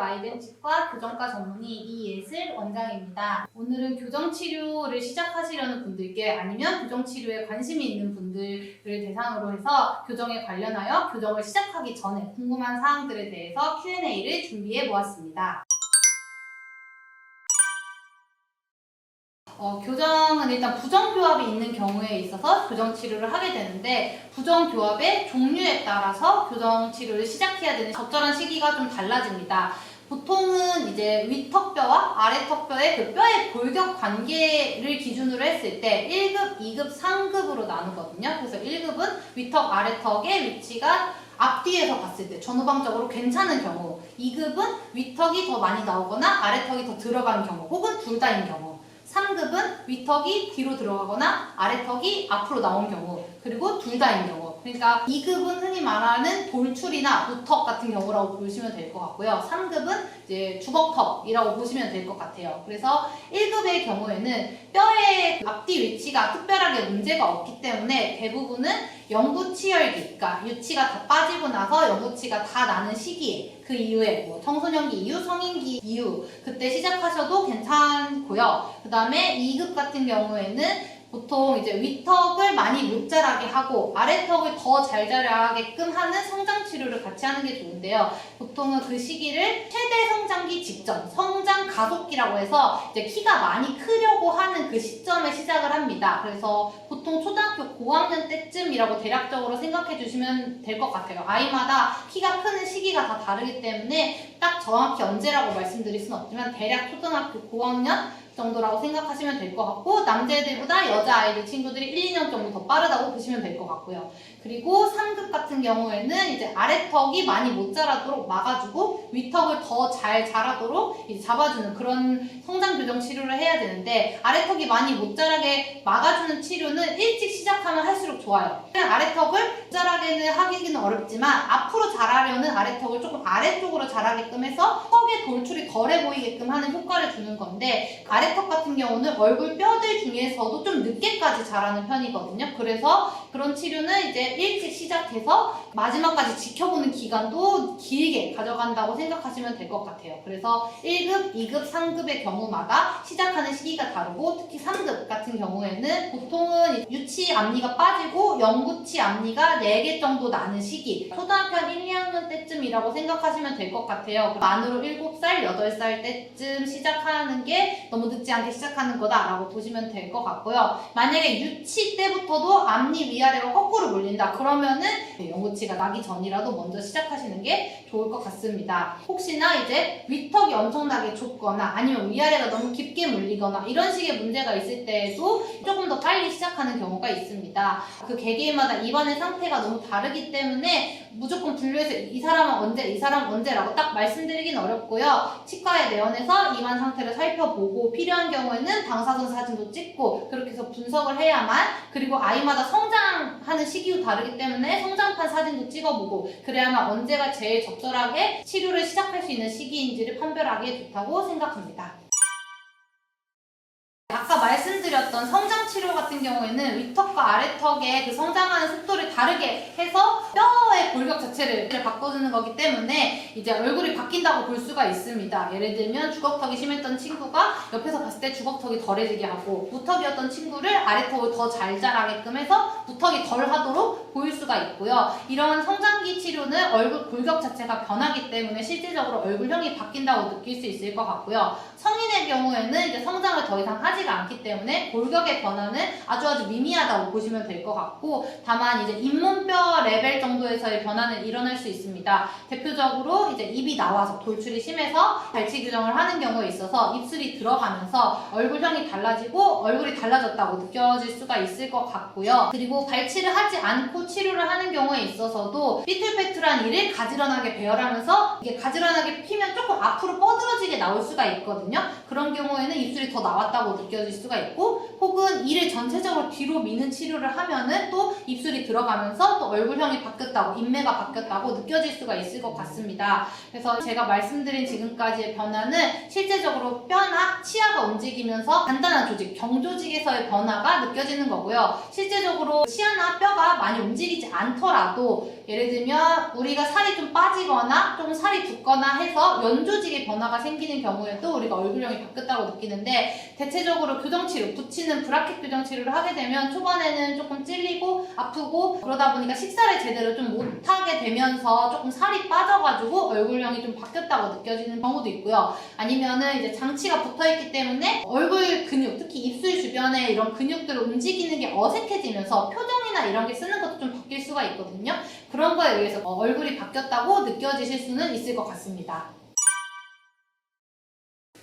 아이덴치과 교정과 전문의 이예슬 원장입니다. 오늘은 교정치료를 시작하시려는 분들께 아니면 교정치료에 관심이 있는 분들을 대상으로 해서 교정에 관련하여 교정을 시작하기 전에 궁금한 사항들에 대해서 Q&A를 준비해 보았습니다. 교정은 일단 부정교합이 있는 경우에 있어서 교정치료를 하게 되는데, 부정교합의 종류에 따라서 교정치료를 시작해야 되는 적절한 시기가 좀 달라집니다. 보통은 이제 윗턱뼈와 아래턱뼈의 그 뼈의 골격 관계를 기준으로 했을 때 1급, 2급, 3급으로 나누거든요. 그래서 1급은 윗턱, 아래턱의 위치가 앞뒤에서 봤을 때 전후방적으로 괜찮은 경우, 2급은 윗턱이 더 많이 나오거나 아래턱이 더 들어간 경우, 혹은 둘 다인 경우, 3급은 윗턱이 뒤로 들어가거나 아래턱이 앞으로 나온 경우, 그리고 둘 다인 경우. 그러니까 2급은 흔히 말하는 돌출이나 우턱 같은 경우라고 보시면 될 것 같고요. 3급은 이제 주걱턱이라고 보시면 될 것 같아요. 그래서 1급의 경우에는 뼈의 앞뒤 위치가 특별하게 문제가 없기 때문에 대부분은 영구치열기, 그러니까 유치가 다 빠지고 나서 영구치가 다 나는 시기에, 그 이후에 뭐 청소년기 이후, 성인기 이후 그때 시작하셔도 괜찮고요. 그 다음에 2급 같은 경우에는 보통 이제 윗턱을 많이 못 자라게 하고 아래턱을 더 잘 자라게끔 하는 성장 치료를 같이 하는 게 좋은데요. 보통은 그 시기를 최대 성장기 직전, 성장 가속기라고 해서 이제 키가 많이 크려고 하는 그 시점에 시작을 합니다. 그래서 보통 초등학교 고학년 때쯤이라고 대략적으로 생각해 주시면 될 것 같아요. 아이마다 키가 크는 시기가 다 다르기 때문에 딱 정확히 언제라고 말씀드릴 수는 없지만 대략 초등학교 고학년 정도라고 생각하시면 될 것 같고, 남자애들보다 여자아이들 친구들이 1, 2년 정도 더 빠르다고 보시면 될 것 같고요. 그리고 3급 같은 경우에는 이제 아래턱이 많이 못 자라도록 막아주고 윗턱을 더 잘 자라도록 이제 잡아주는 그런 성장 교정 치료를 해야 되는데, 아래턱이 많이 못 자라게 막아주는 치료는 일찍 시작하면 할수록 좋아요. 아래턱을 자라게는 하기는 어렵지만 앞으로 자라려는 아래턱을 조금 아래쪽으로 자라게끔 해서 턱의 돌출이 덜해 보이게끔 하는 효과를 주는 건데, 아래턱 같은 경우는 얼굴 뼈들 중에서도 좀 늦게까지 자라는 편이거든요. 그래서 그런 치료는 이제 일찍 시작해서 마지막까지 지켜보는 기간도 길게 가져간다고 생각하시면 될 것 같아요. 그래서 1급, 2급, 3급의 경우마다 시작하는 시기가 다르고, 특히 3급 같은 경우에는 보통은 유치 앞니가 빠지고 영구치 앞니가 4개 정도 나는 시기, 초등학교 한 1, 2학년 때쯤이라고 생각하시면 될 것 같아요. 만으로 7살, 8살 때쯤 시작하는 게 너무 늦지 않게 시작하는 거다라고 보시면 될 것 같고요. 만약에 유치 때부터도 앞니 위아래가 거꾸로 몰린다 그러면은 영구치가 나기 전이라도 먼저 시작하시는 게 좋을 것 같습니다. 혹시나 이제 윗턱이 엄청나게 좁거나 아니면 위아래가 너무 깊게 몰리거나 이런 식의 문제가 있을 때에도 조금 더 빨리 시작하는 경우가 있습니다. 그 개개인마다 입안의 상태가 너무 다르기 때문에 무조건 분류해서 이 사람은 언제, 이 사람은 언제라고 딱 말씀드리긴 어렵고요. 치과에 내원해서 입안 상태를 살펴보고 필요한 경우에는 방사선 사진도 찍고 그렇게 해서 분석을 해야만, 그리고 아이마다 성장하는 시기도 다르기 때문에 성장판 사진도 찍어보고 그래야만 언제가 제일 적절하게 치료를 시작할 수 있는 시기인지를 판별하기에 좋다고 생각합니다. 아까 말씀드렸던 성장치료 같은 경우에는 윗턱과 아래턱의 그 성장하는 속도를 다르게 해서 뼈의 골격 자체를 바꿔주는 거기 때문에 이제 얼굴이 바뀐다고 볼 수가 있습니다. 예를 들면 주걱턱이 심했던 친구가 옆에서 봤을 때 주걱턱이 덜해지게 하고, 무턱이었던 친구를 아래턱을 더 잘 자라게끔 해서 무턱이 덜 하도록 보일 수가 있고요. 이런 성장기 치료는 얼굴 골격 자체가 변하기 때문에 실질적으로 얼굴형이 바뀐다고 느낄 수 있을 것 같고요. 성인의 경우에는 이제 성장을 더 이상 하지가 않기 때문에 골격의 변화는 아주 미미하다고 보시면 될 것 같고, 다만 이제 잇몸뼈 레벨 정도에서의 변화는 일어날 수 있습니다. 대표적으로 이제 입이 나와서 돌출이 심해서 발치 교정을 하는 경우에 있어서 입술이 들어가면서 얼굴형이 달라지고 얼굴이 달라졌다고 느껴질 수가 있을 것 같고요. 그리고 발치를 하지 않고 치료를 하는 경우에 있어서도 삐뚤빼뚤한 이를 가지런하게 배열하면서 이게 가지런하게 피면 조금 앞으로 뻗어지게 나올 수가 있거든요. 그런 경우에는 입술이 더 나왔다고 느껴질 수 수가 있고, 혹은 이를 전체적으로 뒤로 미는 치료를 하면은 또 입술이 들어가면서 또 얼굴형이 바뀌었다고, 인매가 바뀌었다고 느껴질 수가 있을 것 같습니다. 그래서 제가 말씀드린 지금까지의 변화는 실제적으로 뼈나 치아가 움직이면서 간단한 조직, 경조직에서의 변화가 느껴지는 거고요. 실제적으로 치아나 뼈가 많이 움직이지 않더라도, 예를 들면 우리가 살이 좀 빠지거나 좀 살이 붓거나 해서 연조직의 변화가 생기는 경우에도 우리가 얼굴형이 바뀌었다고 느끼는데, 대체적으로 교정치료, 붙이는 브라켓 교정치료를 하게 되면 초반에는 조금 찔리고 아프고, 그러다 보니까 식사를 제대로 좀 못하게 되면서 조금 살이 빠져가지고 얼굴형이 좀 바뀌었다고 느껴지는 경우도 있고요. 아니면은 이제 장치가 붙어있기 때문에 얼굴 근육, 특히 입술 주변에 이런 근육들을 움직이는 게 어색해지면서 표정이나 이런 게 쓰는 것도 좀 바뀔 수가 있거든요. 그런 거에 의해서 얼굴이 바뀌었다고 느껴지실 수는 있을 것 같습니다.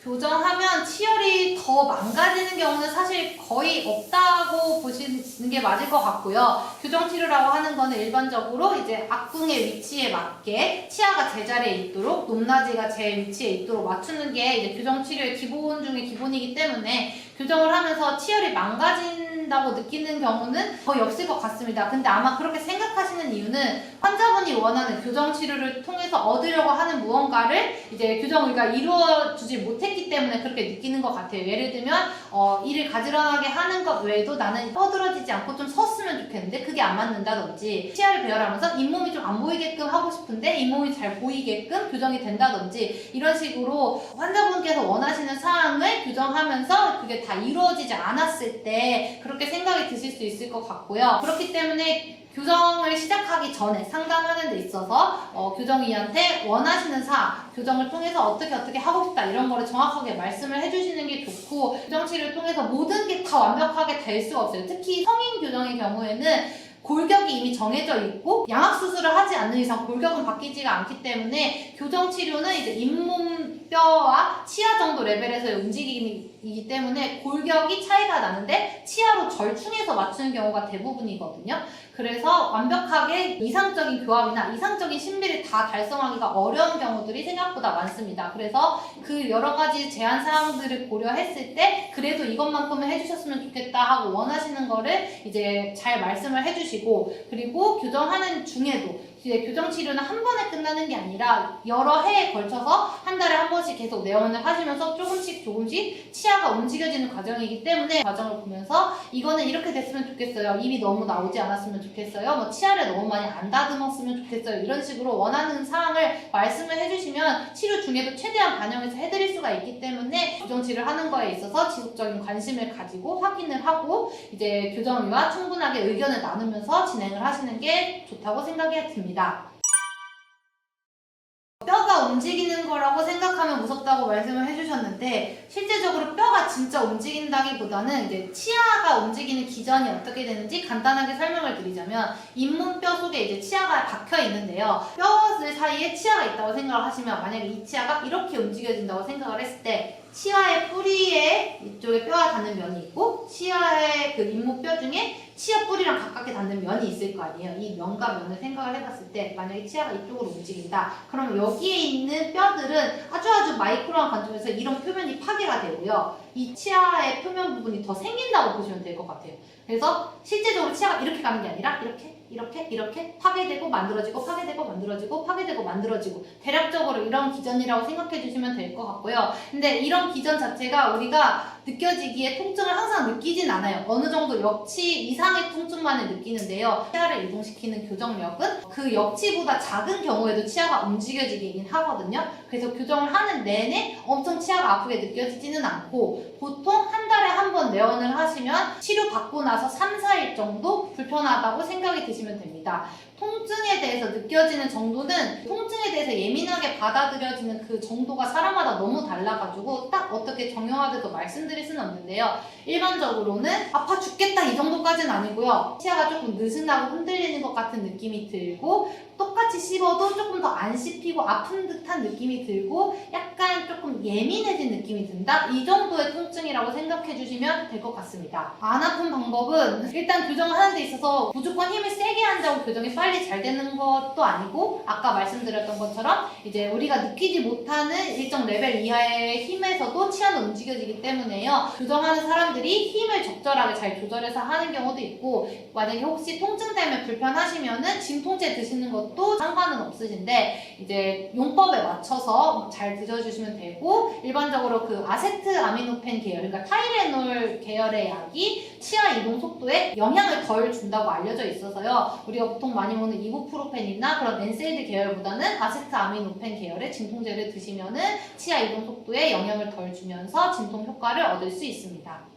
교정하면 치열이 더 망가지는 경우는 사실 거의 없다고 보시는 게 맞을 것 같고요. 교정치료라고 하는 거는 일반적으로 이제 악궁의 위치에 맞게 치아가 제자리에 있도록, 높낮이가 제 위치에 있도록 맞추는 게 이제 교정치료의 기본 중에 기본이기 때문에, 교정을 하면서 치열이 망가진다고 느끼는 경우는 거의 없을 것 같습니다. 근데 아마 그렇게 생각하시는 이유는 환자분이 원하는 교정치료를 통해서 얻으려고 하는 무언가를 이제 교정의가 이루어주지 못했기 때문에 그렇게 느끼는 것 같아요. 예를 들면 일을 가지런하게 하는 것 외에도 나는 허들어지지 않고 좀 섰으면 좋겠는데 그게 안 맞는다든지, 치아를 배열하면서 잇몸이 좀 안 보이게끔 하고 싶은데 잇몸이 잘 보이게끔 교정이 된다든지, 이런 식으로 환자분께서 원하시는 사항을 교정하면서 그게 다 이루어지지 않았을 때 그렇게 생각이 드실 수 있을 것 같고요. 그렇기 때문에 교정을 시작하기 전에 상담하는 데 있어서 교정의한테 원하시는 사항, 교정을 통해서 어떻게 하고 싶다, 이런 거를 정확하게 말씀을 해주시는 게 좋고, 교정치료를 통해서 모든 게 다 완벽하게 될 수가 없어요. 특히 성인 교정의 경우에는 골격이 이미 정해져 있고 양악수술을 하지 않는 이상 골격은 바뀌지가 않기 때문에, 교정치료는 이제 잇몸뼈와 치아 정도 레벨에서의 움직임이기 때문에 골격이 차이가 나는데 치아로 절충해서 맞추는 경우가 대부분이거든요. 그래서 완벽하게 이상적인 교합이나 이상적인 신비를 다 달성하기가 어려운 경우들이 생각보다 많습니다. 그래서 그 여러 가지 제한 사항들을 고려했을 때 그래도 이것만큼은 해주셨으면 좋겠다 하고 원하시는 거를 이제 잘 말씀을 해주시고, 그리고 교정하는 중에도 이제 교정치료는 한 번에 끝나는 게 아니라 여러 해에 걸쳐서 한 달에 한 번씩 계속 내원을 하시면서 조금씩 치아가 움직여지는 과정이기 때문에, 과정을 보면서 이거는 이렇게 됐으면 좋겠어요, 입이 너무 나오지 않았으면 좋겠어요, 뭐 치아를 너무 많이 안 다듬었으면 좋겠어요, 이런 식으로 원하는 사항을 말씀을 해주시면 치료 중에도 최대한 반영해서 해드릴 수가 있기 때문에, 교정치료를 하는 거에 있어서 지속적인 관심을 가지고 확인을 하고 이제 교정의와 충분하게 의견을 나누면서 진행을 하시는 게 좋다고 생각이 듭니다. 뼈가 움직이는 거라고 생각하면 무섭다고 말씀을 해주셨는데, 실제적으로 뼈가 진짜 움직인다기보다는 이제 치아가 움직이는 기전이 어떻게 되는지 간단하게 설명을 드리자면, 잇몸뼈 속에 이제 치아가 박혀 있는데요. 뼈들 사이에 치아가 있다고 생각을 하시면, 만약에 이 치아가 이렇게 움직여진다고 생각을 했을 때 치아의 뿌리에 이쪽에 뼈가 닿는 면이 있고, 치아의 그 잇몸뼈 중에 치아 뿌리랑 가깝게 닿는 면이 있을 거 아니에요. 이 면과 면을 생각을 해봤을 때 만약에 치아가 이쪽으로 움직인다, 그러면 여기에 있는 뼈들은 아주 마이크로한 관점에서 이런 표면이 파괴가 되고요, 이 치아의 표면 부분이 더 생긴다고 보시면 될 것 같아요. 그래서 실제적으로 치아가 이렇게 가는 게 아니라 이렇게 파괴되고 만들어지고 파괴되고 만들어지고 파괴되고 만들어지고, 대략적으로 이런 기전이라고 생각해 주시면 될 것 같고요. 근데 이런 기전 자체가 우리가 느껴지기에 통증을 항상 느끼진 않아요. 어느 정도 역치 이상의 통증만을 느끼는데요. 치아를 이동시키는 교정력은 그 역치보다 작은 경우에도 치아가 움직여지긴 하거든요. 그래서 교정을 하는 내내 엄청 치아가 아프게 느껴지지는 않고, 보통 한 달에 한 번 내원을 하시면 치료받고 나서 3, 4일 정도 불편하다고 생각이 드시면 됩니다. 통증에 대해서 느껴지는 정도는, 통증에 대해서 예민하게 받아들여지는 그 정도가 사람마다 너무 달라가지고 딱 어떻게 정형화돼서 말씀드릴 수는 없는데요. 일반적으로는 아파 죽겠다 이 정도까지는 아니고요. 치아가 조금 느슨하고 흔들리는 것 같은 느낌이 들고, 똑같이 씹어도 조금 더 안 씹히고 아픈 듯한 느낌이 들고, 약간 조금 예민해진 느낌이 든다, 이 정도의 통증이라고 생각하시면 생각해 주시면 될 것 같습니다. 안 아픈 방법은 일단 교정을 하는 데 있어서 무조건 힘을 세게 한다고 교정이 빨리 잘 되는 것도 아니고, 아까 말씀드렸던 것처럼 이제 우리가 느끼지 못하는 일정 레벨 이하의 힘에서도 치아는 움직여지기 때문에요. 교정하는 사람들이 힘을 적절하게 잘 조절해서 하는 경우도 있고, 만약에 혹시 통증 때문에 불편하시면은 진통제 드시는 것도 상관은 없으신데 이제 용법에 맞춰서 잘 드셔주시면 되고, 일반적으로 그 아세트아미노펜 계열, 그러니까 타이레놀 계열의 약이 치아 이동 속도에 영향을 덜 준다고 알려져 있어서요. 우리가 보통 많이 먹는 이부프로펜이나 그런 엔세이드 계열보다는 아세트아미노펜 계열의 진통제를 드시면은 치아 이동 속도에 영향을 덜 주면서 진통 효과를 얻을 수 있습니다.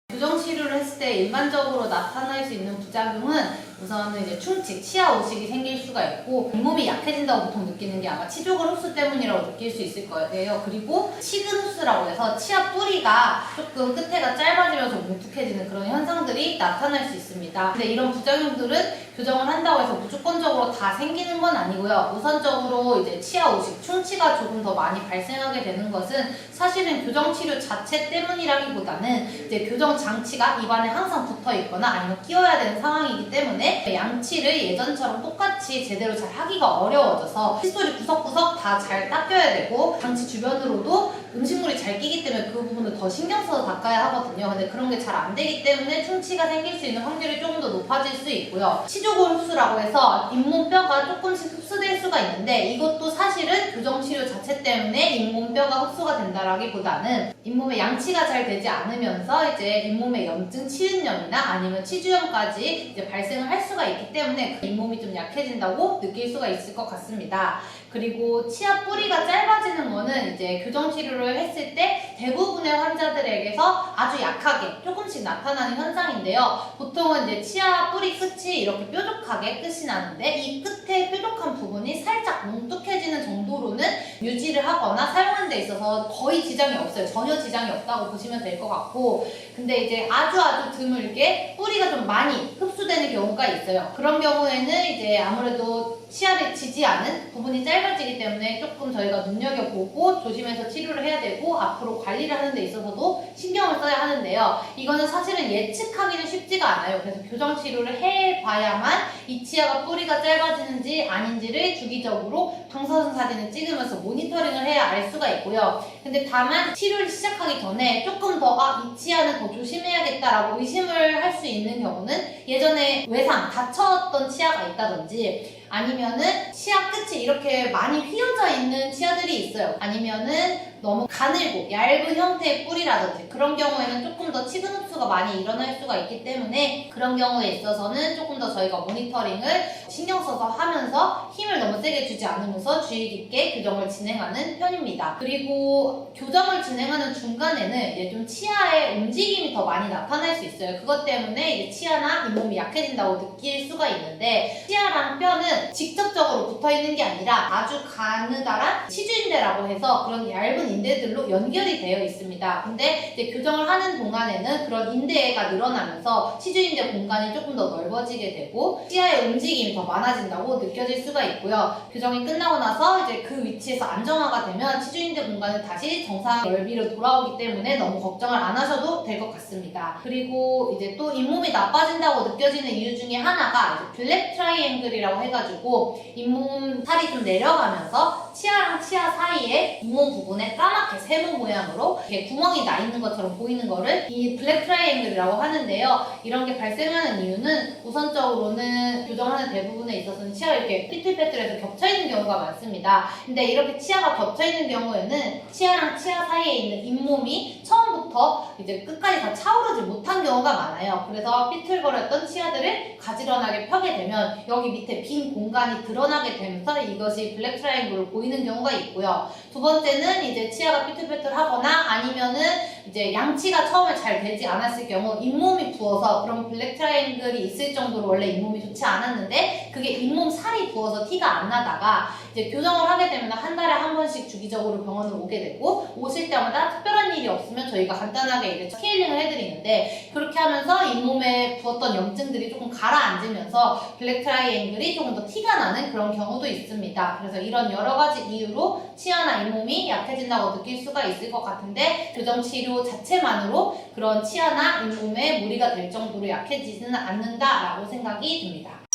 교정 치료를 했을 때 일반적으로 나타날 수 있는 부작용은 우선은 이제 충치, 치아 오식이 생길 수가 있고, 잇몸이 약해진다고 보통 느끼는 게 아마 치조골 흡수 때문이라고 느낄 수 있을 거예요. 그리고 치근 흡수라고 해서 치아 뿌리가 조금 끝에가 짧아지면서 뭉툭해지는 그런 현상들이 나타날 수 있습니다. 근데 이런 부작용들은 교정을 한다고 해서 무조건적으로 다 생기는 건 아니고요. 우선적으로 이제 치아 오식, 충치가 조금 더 많이 발생하게 되는 것은 사실은 교정 치료 자체 때문이라기보다는 이제 교정 장치가 입안에 항상 붙어 있거나 아니면 끼워야 되는 상황이기 때문에 양치를 예전처럼 똑같이 제대로 잘 하기가 어려워져서 칫솔이 구석구석 다 잘 닦여야 되고, 장치 주변으로도 음식물이 잘 끼기 때문에 그 부분을 더 신경 써서 닦아야 하거든요. 근데 그런 게 잘 안 되기 때문에 충치가 생길 수 있는 확률이 조금 더 높아질 수 있고요. 치조골 흡수라고 해서 잇몸뼈가 조금씩 흡수될 수가 있는데, 이것도 사실은 교정 치료 자체 때문에 잇몸뼈가 흡수가 된다라기보다는 잇몸에 양치가 잘 되지 않으면서 이제 잇몸에 염증, 치은염이나 아니면 치주염까지 이제 발생을 할 수가 있기 때문에 잇몸이 좀 약해진다고 느낄 수가 있을 것 같습니다. 그리고 치아 뿌리가 짧아지는 거는 이제 교정 치료를 했을 때 대부분의 환자들에게서 아주 약하게 조금씩 나타나는 현상인데요. 보통은 이제 치아 뿌리 끝이 이렇게 뾰족하게 끝이 나는데, 이 끝에 뾰족한 부분이 살짝 뭉툭해지는 정도로는 유지를 하거나 사용하는 데 있어서 거의 지장이 없어요. 전혀 지장이 없다고 보시면 될 것 같고, 근데 이제 아주 드물게 뿌리가 좀 많이 흡수되는 경우가 있어요. 그런 경우에는 이제 아무래도 치아를 치지 않은 부분이 짧아지기 때문에 조금 저희가 눈여겨보고 조심해서 치료를 해야 되고, 앞으로 관리를 하는 데 있어서도 신경을 써야 하는데요. 이거는 사실은 예측하기는 쉽지가 않아요. 그래서 교정 치료를 해봐야만 이 치아가 뿌리가 짧아지는지 아닌지를 주기적으로 방사선 사진을 찍으면서 모니터링을 해야 알 수가 있고요. 근데 다만 치료를 시작하기 전에 조금 더 이 치아는 더 조심해야겠다라고 의심을 할 수 있는 경우는, 예전에 외상, 다쳤던 치아가 있다든지, 아니면은 치아 끝이 이렇게 많이 휘어져 있는 치아들이 있어요. 아니면은 너무 가늘고 얇은 형태의 뿌리라든지, 그런 경우에는 조금 더 치근 흡수가 많이 일어날 수가 있기 때문에 그런 경우에 있어서는 조금 더 저희가 모니터링을 신경 써서 하면서 힘을 너무 세게 주지 않으면서 주의 깊게 교정을 진행하는 편입니다. 그리고 교정을 진행하는 중간에는 이제 좀 치아의 움직임이 더 많이 나타날 수 있어요. 그것 때문에 이제 치아나 잇몸이 약해진다고 느낄 수가 있는데, 치아랑 뼈는 직접적으로 붙어 있는 게 아니라 아주 가느다란 치주인대라고 해서 그런 얇은 인대들로 연결이 되어 있습니다. 근데 이제 교정을 하는 동안에는 그런 인대가 늘어나면서 치주인대 공간이 조금 더 넓어지게 되고 치아의 움직임이 더 많아진다고 느껴질 수가 있고요. 교정이 끝나고 나서 이제 그 위치에서 안정화가 되면 치주인대 공간은 다시 정상 넓이로 돌아오기 때문에 너무 걱정을 안 하셔도 될 것 같습니다. 그리고 이제 또 잇몸이 나빠진다고 느껴지는 이유 중에 하나가 이제 블랙 트라이앵글이라고 해가지고 잇몸 살이 좀 내려가면서 치아랑 치아 사이에 잇몸 부분에 까맣게 세모 모양으로 이렇게 구멍이 나 있는 것처럼 보이는 거를 이 블랙 트라이앵글이라고 하는데요. 이런 게 발생하는 이유는 우선적으로는 교정하는 대부분에 있어서는 치아가 이렇게 삐뚤빼뚤해서 겹쳐있는 경우가 많습니다. 근데 이렇게 치아가 겹쳐있는 경우에는 치아랑 치아 사이에 있는 잇몸이 처음부터 이제 끝까지 다 차오르지 못한 경우가 많아요. 그래서 삐뚤거렸던 치아들을 가지런하게 펴게 되면 여기 밑에 빈 공간이 드러나게 되면서 이것이 블랙 트라이앵글로 보이는 경우가 있고요. 두 번째는 이제 치아가 삐뚤빼뚤하거나 아니면은 이제 양치가 처음에 잘 되지 않았을 경우 잇몸이 부어서 그런 블랙 트라이앵글이 있을 정도로 원래 잇몸이 좋지 않았는데 그게 잇몸 살이 부어서 티가 안 나다가 이제 교정을 하게 되면 한 달에 한 번씩 주기적으로 병원을 오게 되고 오실 때마다 특별한 일이 없으면 저희가 간단하게 이제 스케일링을 해드리는데 그렇게 하면서 잇몸에 부었던 염증들이 조금 가라앉으면서 블랙 트라이앵글이 조금 더 티가 나는 그런 경우도 있습니다. 그래서 이런 여러 가지 이유로 치아나 잇몸이 약해진다고 느낄 수가 있을 것 같은데 교정 치료 자체만으로 그런 치아나 잇몸에 무리가 될 정도로 약해지지는 않는다라고 생각이 듭니다.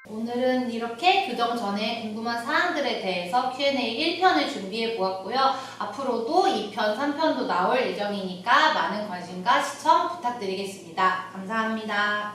오늘은 이렇게 교정 전에 궁금한 사항들에 대해서 Q&A 1편을 준비해 보았고요. 앞으로도 2편, 3편도 나올 예정이니까 많은 관심과 시청 부탁드리겠습니다. 감사합니다.